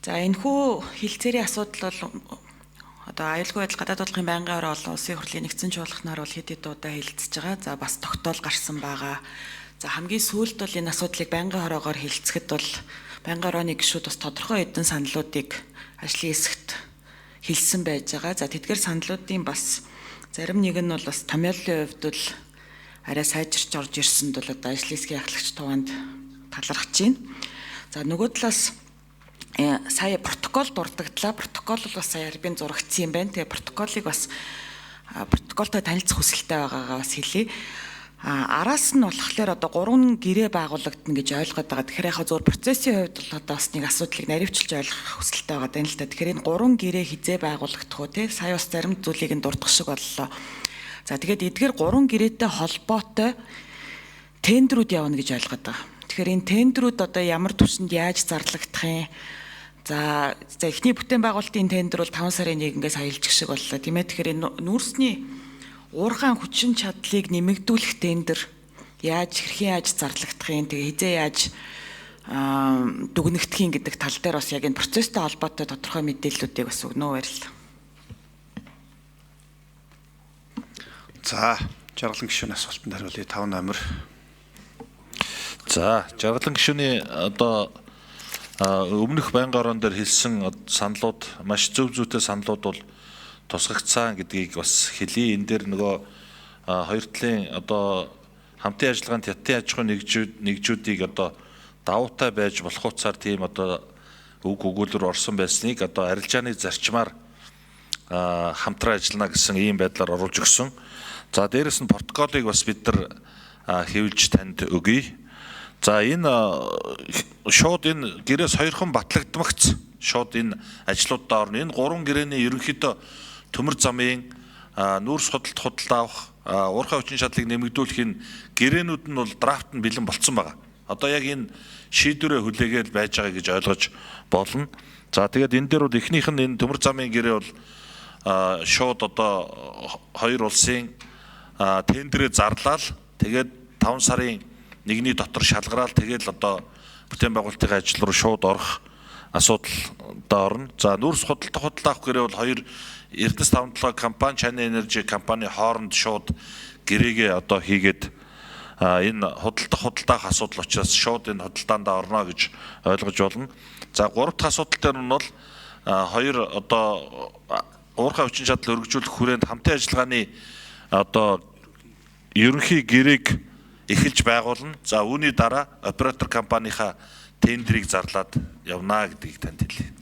За энэхүү хилцээрийн асуудал бол одоо аюулгүй байдал гадаад бодлогын байнгын орон олон улсын хурлын нэгдсэн чуулганаар бол хэд хэд удаа хэлэлцэж байгаа. За бас тогтоол гарсан байгаа. За хамгийн сүүлд бол энэ асуудлыг байнгын хороогоор хэлэлцэхэд бол байнгын орооны гишүүд бас тодорхой хэдэн саналуудыг ажлын хэсэгт хэлсэн байж байгаа. За тэдгээр саналуудын бас зарим нэг нь бол бас томьёолын хувьд бол арай сайжирч орж ирсэнд бол одоо ажлын хэсгийн ахлагч туванд талархаж байна. За нөгөө талаас сая протокол дурдагдлаа. Протокол бол бас сая арбын зурагдсан юм байна. Тэгээ протоколыг бас протоколтой танилцах хүсэлтэй байгаагаа бас хэлье. Араас нь болохоор одоо 3 гэрээ байгуулагдана гэж ойлгоод байгаа. Тэгэхээр яг зөв процессын хувьд бол одоо бас нэг асуудлыг наривчилж ойлгох хүсэлтэй байгаа даа л да. Тэгэхээр энэ 3 гэрээ хизээ байгуулагдах уу те сая бас зарим зүйлийг нь дурдах шиг боллоо. За тэгээд эдгээр 3 гэрээтэй холбоотой тендерүүд явна гэж ойлгоод байгаа. Тэгэхээр энэ тендерүүд одоо ямар түвшинд яаж зарлагдах юм? За эхний бүтээн байгуулалтын тендер бол 5 сарын 1-ээс аялжих шиг боллоо тийм ээ. Тэгэхээр нүүрсний уурхайн хүчин чадлыг нэмэгдүүлэх тендер хэрхэн яаж зарлагдах юм, тэгээ хизээ яаж дүгнэгдэх юм гэдэг тал дээр бас яг энэ процесстэй холбоотой тодорхой мэдээллүүдийг бас өгнө үү баярлалаа. За жаргалан гишүүний асуултанд хариулъя 5 номер. За жаргалан гишүүний одоо өмнөх байнгын орон дээр хэлсэн саналууд маш зөв зүйтэй саналууд бол тусгагдсан гэдгийг бас хэлье. Энэ дээр нөгөө хоёр талын одоо хамтын ажиллагаанд хятадын аж ахуйн нэгжүүдийг одоо давуутай байж болох утсаар тийм одоо үг өгүүлбэр орсон байсныг одоо арилжааны зарчмаар хамтран ажиллана гэсэн ийм байдлаар оруулж өгсөн. За дээрэс нь протоколыг бас бид нар хэвлж танд өгье. За энэ шууд энэ гэрээс хоёрхан батлагдмагц шууд энэ ажлуудаа орно. Энэ 3 гэрээний ерөнхийдөө төмөр замын нүүрс худалд авах уурхай хүчин чадлыг нэмэгдүүлэх энэ гэрээнүүд нь бол драфт нь бэлэн болцсон байгаа. Одоо яг энэ шийдвэрээ хүлээгээл байж байгаа гэж ойлгож болно. За тэгээд энэ дээр бол эхнийх нь энэ төмөр замын гэрээ бол шууд одоо хоёр улсын тендерээ зарлал тэгээд 5 сарын 1-ний дотор шалгараал тэгээд одоо бүтээн байгуулалтын ажил руу шууд орох асуудалд орно. За нүүрс худалдах авах гэрээ бол хоёр Эрдэнэс 57 компани, China Energy компани хооронд шууд гэрээгээ одоо хийгээд энэ худалдах асуудал учраас шууд энэ худалдаанд орно гэж ойлгож болно. За 3 дахь асуудал дээр нь бол хоёр одоо уурхай хүчин чадал өргөжүүлэх хүрээнд хамтын ажиллагааны одоо ерөнхий гэрээг эхэлж байгуулна. За үүний дараа оператор компанийхаа тендерийг зарлаад явна гэдгийг танд хэлье.